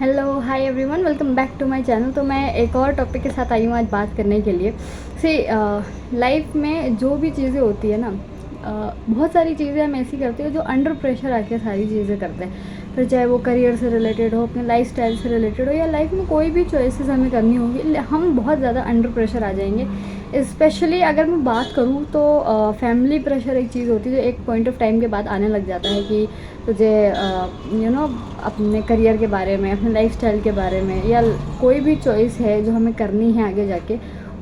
Hello hi everyone, welcome back to my channel. तो मैं एक और टॉपिक के साथ आई हूँ आज बात करने के लिए। लाइफ में जो भी चीज़ें होती है ना, बहुत सारी चीज़ें हम ऐसी करते हैं जो अंडर प्रेशर आके सारी चीज़ें करते हैं। फिर चाहे वो करियर से रिलेटेड हो, अपने लाइफ स्टाइल से रिलेटेड हो, या लाइफ में कोई भी चॉइसेस हमें करनी होगी, हम बहुत ज़्यादा अंडर प्रेशर आ जाएंगे। स्पेशली अगर मैं बात करूँ तो फैमिली प्रेशर एक चीज़ होती है जो एक पॉइंट ऑफ टाइम के बाद आने लग जाता है कि तुझे अपने करियर के बारे में, अपने लाइफस्टाइल के बारे में, या कोई भी चॉइस है जो हमें करनी है आगे जाके,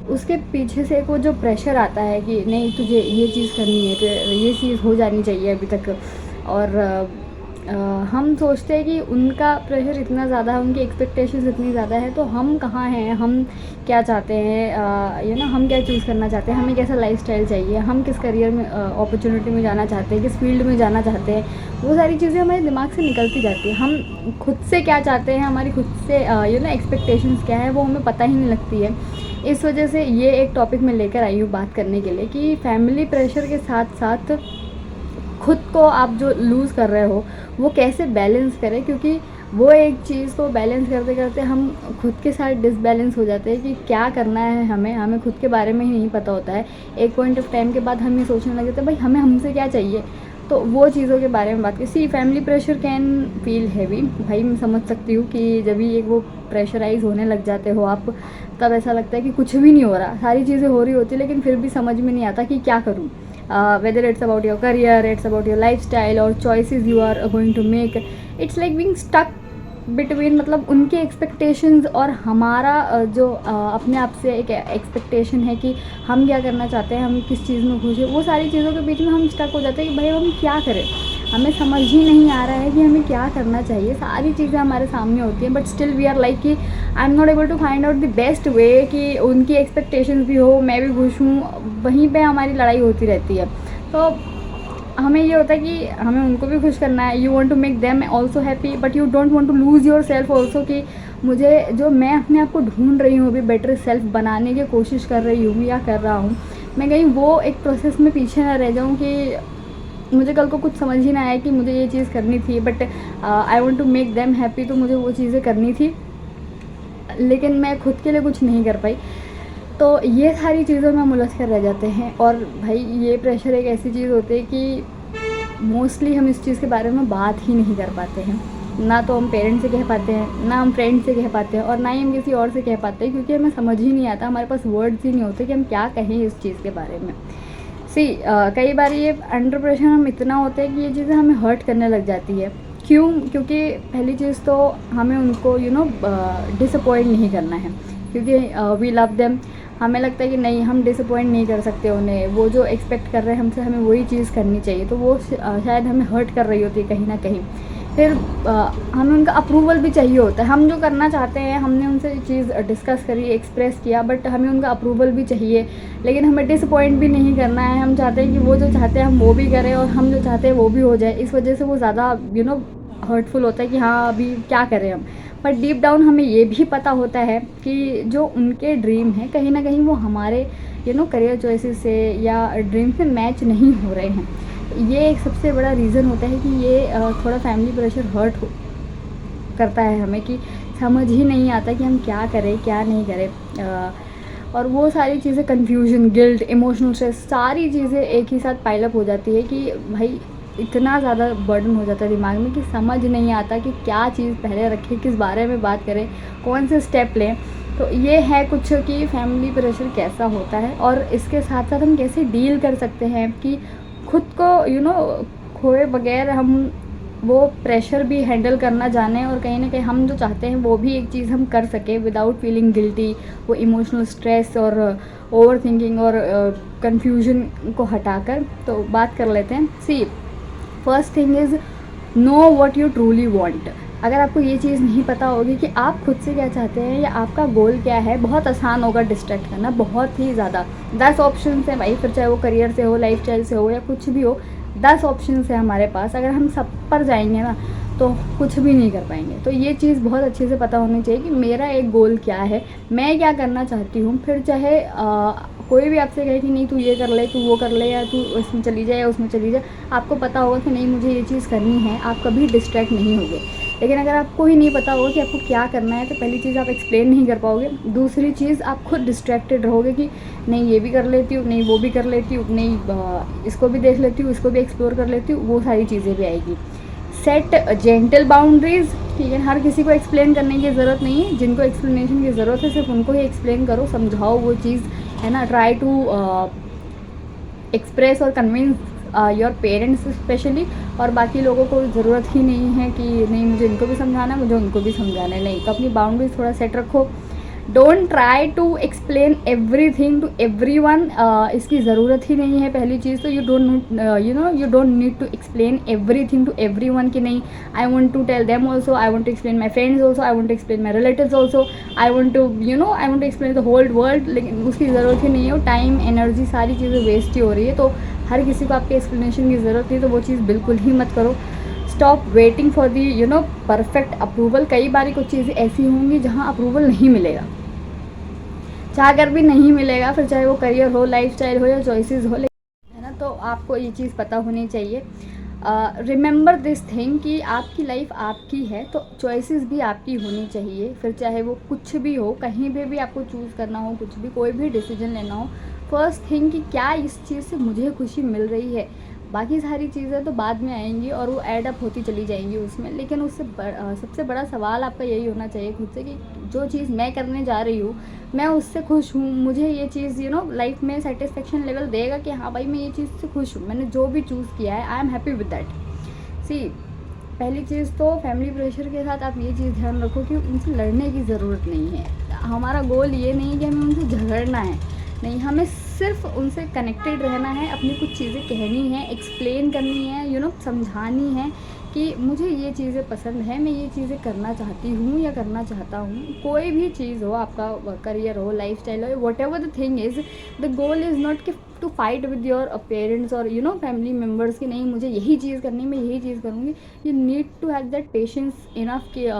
उसके पीछे से एक वो जो प्रेशर आता है कि नहीं तुझे ये चीज़ करनी है, तो ये चीज़ हो जानी चाहिए अभी तक। और हम सोचते हैं कि उनका प्रेशर इतना ज़्यादा है, उनकी एक्सपेक्टेशंस इतनी ज़्यादा है, तो हम कहाँ हैं, हम क्या चाहते हैं, हम क्या चूज़ करना चाहते हैं, हमें कैसा लाइफस्टाइल चाहिए, हम किस करियर में अपॉर्चुनिटी में जाना चाहते हैं, किस फील्ड में जाना चाहते हैं, वो सारी चीज़ें हमारे दिमाग से निकलती जाती है। हम खुद से क्या चाहते हैं, हमारी खुद से एक्सपेक्टेशंस क्या है, वो हमें पता ही नहीं लगती है। इस वजह से ये एक टॉपिक मैं लेकर आई हूँ बात करने के लिए कि फैमिली प्रेशर के साथ साथ खुद को आप जो लूज़ कर रहे हो वो कैसे बैलेंस करें, क्योंकि वो एक चीज़ को बैलेंस करते करते हम खुद के साथ डिसबैलेंस हो जाते हैं कि क्या करना है। हमें खुद के बारे में ही नहीं पता होता है। एक पॉइंट ऑफ टाइम के बाद हम ये सोचने लग जाते हैं भाई हमें हमसे क्या चाहिए। तो वो चीज़ों के बारे में बात करें। Family pressure can feel heavy. भाई मैं समझ सकती हूँ कि जब भी एक वो प्रेशराइज होने लग जाते हो आप, तब ऐसा लगता है कि कुछ भी नहीं हो रहा, सारी चीज़ें हो रही होती है लेकिन फिर भी समझ में नहीं आता कि क्या करूँ। whether it's about your career, it's about your lifestyle or choices you are going to make, it's like being stuck between, मतलब उनके एक्सपेक्टेशंस और हमारा जो अपने आप से एक एक्सपेक्टेशन है कि हम क्या करना चाहते हैं, हम किस चीज़ में खुश हैं, वो सारी चीज़ों के बीच में हम स्टक हो जाते हैं कि भाई हम क्या करें। हमें समझ ही नहीं आ रहा है कि हमें क्या करना चाहिए। सारी चीज़ें हमारे सामने होती हैं but still we are like कि I am not able to find out the best way कि उनकी एक्सपेक्टेशंस भी हो, मैं भी खुश हूँ। वहीं पे हमारी लड़ाई होती रहती है। तो हमें ये होता है कि हमें उनको भी खुश करना है। You want to make them also happy but you don't want to lose yourself also, कि मुझे जो मैं अपने आप को ढूंढ रही हूँ, अभी बेटर सेल्फ बनाने की कोशिश कर रही हूँ या कर रहा हूँ, मैं कहीं वो एक प्रोसेस में पीछे ना रह जाऊँ कि मुझे कल को कुछ समझ ही ना आए कि मुझे ये चीज़ करनी थी but I want to make them happy, तो मुझे वो चीज़ें करनी थी लेकिन मैं खुद के लिए कुछ नहीं कर पाई। तो ये सारी चीज़ों में हम उलझ कर रह जाते हैं। और भाई ये प्रेशर एक ऐसी चीज़ होती है कि मोस्टली हम इस चीज़ के बारे में बात ही नहीं कर पाते हैं। ना तो हम पेरेंट्स से कह पाते हैं, ना हम फ्रेंड से कह पाते हैं, और ना ही हम किसी और से कह पाते हैं, क्योंकि हमें समझ ही नहीं आता, हमारे पास वर्ड्स ही नहीं होते कि हम क्या कहें इस चीज़ के बारे में। कई बार ये अंडर प्रेशर हम इतना होते हैं कि ये चीज़ें हमें हर्ट करने लग जाती है। क्यों? क्योंकि पहली चीज़ तो हमें उनको डिसअपॉइंट नहीं करना है, क्योंकि वी लव देम। हमें लगता है कि नहीं, हम डिसअपॉइंट नहीं कर सकते उन्हें, वो जो एक्सपेक्ट कर रहे हैं हमसे, हमें वही चीज़ करनी चाहिए। तो वो शायद हमें हर्ट कर रही होती है कहीं ना कहीं। फिर हमें उनका अप्रूवल भी चाहिए होता है। हम जो करना चाहते हैं, हमने उनसे चीज़ डिस्कस करी, एक्सप्रेस किया, बट हमें उनका अप्रूवल भी चाहिए। लेकिन हमें डिसअपॉइंट भी नहीं करना है। हम चाहते हैं कि वो जो चाहते हैं हम वो भी करें, और हम जो चाहते हैं वो भी हो जाए। इस वजह से वो ज़्यादा हर्टफुल होता है कि हाँ अभी क्या करें हम। बट डीप डाउन हमें ये भी पता होता है कि जो उनके ड्रीम है कहीं ना कहीं वो हमारे करियर चॉइसेस से या ड्रीम से मैच नहीं हो रहे हैं। ये एक सबसे बड़ा रीज़न होता है कि ये थोड़ा फैमिली प्रेशर हर्ट करता है हमें, कि समझ ही नहीं आता कि हम क्या करें क्या नहीं करें। और वो सारी चीज़ें, कन्फ्यूजन, गिल्ट, इमोशनल स्ट्रेस, सारी चीज़ें एक ही साथ पाइल अप हो जाती है कि भाई इतना ज़्यादा बर्डन हो जाता है दिमाग में कि समझ नहीं आता कि क्या चीज़ पहले रखें, किस बारे में बात करें, कौन से स्टेप लें। तो ये है कुछ कि फैमिली प्रेशर कैसा होता है, और इसके साथ साथ हम कैसे डील कर सकते हैं कि खुद को खोए बगैर हम वो प्रेशर भी हैंडल करना जाने, और कहीं ना कहीं हम जो चाहते हैं वो भी एक चीज़ हम कर सकें विदाउट फीलिंग गिल्टी। वो इमोशनल स्ट्रेस और ओवर थिंकिंग और कन्फ्यूजन को हटाकर तो बात कर लेते हैं। First thing is know what you truly want. अगर आपको ये चीज़ नहीं पता होगी कि आप खुद से क्या चाहते हैं या आपका गोल क्या है, बहुत आसान होगा डिस्ट्रैक्ट करना, बहुत ही ज़्यादा। 10 ऑप्शन हैं भाई, फिर चाहे वो करियर से हो, लाइफस्टाइल से हो, या कुछ भी हो, 10 ऑप्शन है हमारे पास। अगर हम सब पर जाएंगे ना तो कुछ भी नहीं कर पाएंगे। तो ये चीज़ बहुत अच्छे से पता होनी चाहिए कि मेरा एक गोल क्या है, मैं क्या करना चाहती हूँ। फिर चाहे कोई भी आपसे कहे कि नहीं तू ये कर ले, तू वो कर ले, या तू इसमें चली जाए या उसमें चली जाए, आपको पता होगा कि नहीं मुझे ये चीज़ करनी है, आप कभी डिस्ट्रैक्ट नहीं होगे। लेकिन अगर आपको ही नहीं पता होगा कि आपको क्या करना है, तो पहली चीज़ आप एक्सप्लेन नहीं कर पाओगे, दूसरी चीज़ आप खुद डिस्ट्रैक्टेड रहोगे कि नहीं ये भी कर लेती हूँ, नहीं वो भी कर लेती हूँ, नहीं इसको भी देख लेती हूँ, इसको भी एक्सप्लोर कर लेती हूँ, वो सारी चीज़ें भी आएगी। सेट जेंटल बाउंड्रीज, ठीक है, हर किसी को एक्सप्लेन करने की ज़रूरत नहीं है, जिनको एक्सप्लेनेशन की ज़रूरत है सिर्फ उनको ही एक्सप्लेन करो, समझाओ वो चीज़, है ना। ट्राई टू एक्सप्रेस और कन्विंस योर पेरेंट्स स्पेशली, और बाकी लोगों को ज़रूरत ही नहीं है कि नहीं मुझे इनको भी समझाना है, मुझे उनको भी समझाना है, नहीं। तो अपनी बाउंड्रीज थोड़ा सेट रखो। Don't try to explain everything to everyone, इसकी ज़रूरत ही नहीं है। पहली चीज़ तो you don't need to explain everything to everyone, कि नहीं I want to tell them also, I want to explain my friends also, I want to explain my relatives also, I want to explain the whole world. लेकिन उसकी ज़रूरत ही नहीं है, time energy सारी चीज़ें वेस्ट ही हो रही है। तो हर किसी को आपके एक्सप्लेनेशन की ज़रूरत नहीं, तो वो चीज़ बिल्कुल ही मत करो। Stop waiting for the perfect approval. कई बार कुछ चीज़ें ऐसी होंगी जहाँ अप्रूवल नहीं मिलेगा, चाह कर भी नहीं मिलेगा, फिर चाहे वो करियर हो, लाइफस्टाइल हो या चॉइसेस हो, है ना। तो आपको ये चीज़ पता होनी चाहिए। रिमेंबर दिस थिंग कि आपकी लाइफ आपकी है, तो चॉइसेस भी आपकी होनी चाहिए, फिर चाहे वो कुछ भी हो, कहीं भी आपको चूज़ करना हो, कुछ भी कोई भी डिसीजन लेना हो, फर्स्ट थिंग कि क्या इस चीज़ से मुझे खुशी मिल रही है। बाकी सारी चीज़ें तो बाद में आएंगी और वो ऐड अप होती चली जाएंगी उसमें, लेकिन उससे सबसे बड़ा सवाल आपका यही होना चाहिए खुद से कि जो चीज़ मैं करने जा रही हूँ मैं उससे खुश हूँ, मुझे ये चीज़ लाइफ में सेटिस्फेक्शन लेवल देगा कि हाँ भाई मैं ये चीज़ से खुश हूँ, मैंने जो भी चूज़ किया है I am happy with that. See, पहली चीज़ तो फैमिली प्रेशर के साथ आप ये चीज़ ध्यान रखो कि उनसे लड़ने की ज़रूरत नहीं है। हमारा गोल ये नहीं है कि हमें उनसे झगड़ना है, नहीं, हमें सिर्फ उनसे कनेक्टेड रहना है, अपनी कुछ चीज़ें कहनी है, एक्सप्लेन करनी है, समझानी है कि मुझे ये चीज़ें पसंद है, मैं ये चीज़ें करना चाहती हूँ या करना चाहता हूँ। कोई भी चीज़ हो, आपका करियर हो, लाइफस्टाइल हो, whatever the thing is, the goal is not कि to fight with your parents और फैमिली मेम्बर्स, कि नहीं मुझे यही चीज़ करनी है, मैं यही चीज़ करूँगी। You need to have that patience enough कि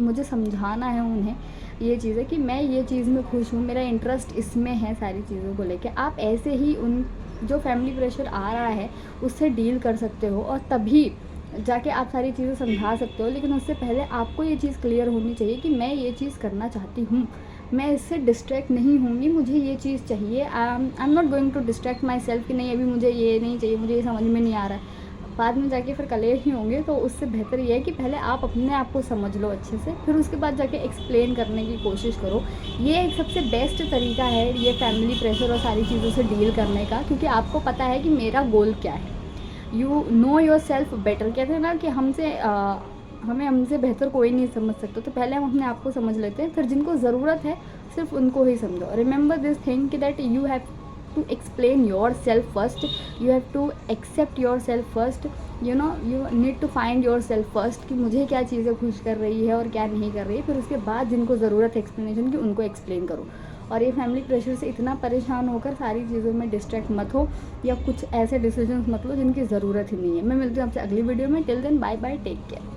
मुझे समझाना है उन्हें ये चीज़ है कि मैं ये चीज़ में खुश हूँ, मेरा इंटरेस्ट इसमें है, सारी चीज़ों को लेके आप ऐसे ही उन जो फैमिली प्रेशर आ रहा है उससे डील कर सकते हो, और तभी जाके आप सारी चीज़ें समझा सकते हो। लेकिन उससे पहले आपको ये चीज़ क्लियर होनी चाहिए कि मैं ये चीज़ करना चाहती हूँ, मैं इससे डिस्ट्रैक्ट नहीं होंगी, मुझे ये चीज़ चाहिए। I am not going to distract myself कि नहीं अभी मुझे ये नहीं चाहिए, मुझे ये समझ में नहीं आ रहा है, बाद में जाके फिर कलेश ही होंगे। तो उससे बेहतर ये है कि पहले आप अपने आप को समझ लो अच्छे से, फिर उसके बाद जाके एक्सप्लेन करने की कोशिश करो। ये एक सबसे बेस्ट तरीका है ये फैमिली प्रेशर और सारी चीज़ों से डील करने का, क्योंकि आपको पता है कि मेरा गोल क्या है। You know your self better, कहते हैं ना कि हमें हमसे बेहतर कोई नहीं समझ सकता, तो पहले हम अपने आप को समझ लेते हैं, फिर जिनको ज़रूरत है सिर्फ उनको ही समझो। रिमेंबर दिस थिंग कि that you have to explain yourself first, you have to accept yourself first, you need to find yourself first कि मुझे क्या चीज़ें खुश कर रही है और क्या नहीं कर रही है, फिर उसके बाद जिनको ज़रूरत है एक्सप्लेनेशन की उनको एक्सप्लेन करो। और ये फैमिली प्रेशर से इतना परेशान होकर सारी चीज़ों में डिस्ट्रैक्ट मत हो, या कुछ ऐसे डिसीजंस मत लो जिनकी ज़रूरत ही नहीं है। मैं मिलती हूँ आपसे अगली वीडियो में, till then bye bye, take care.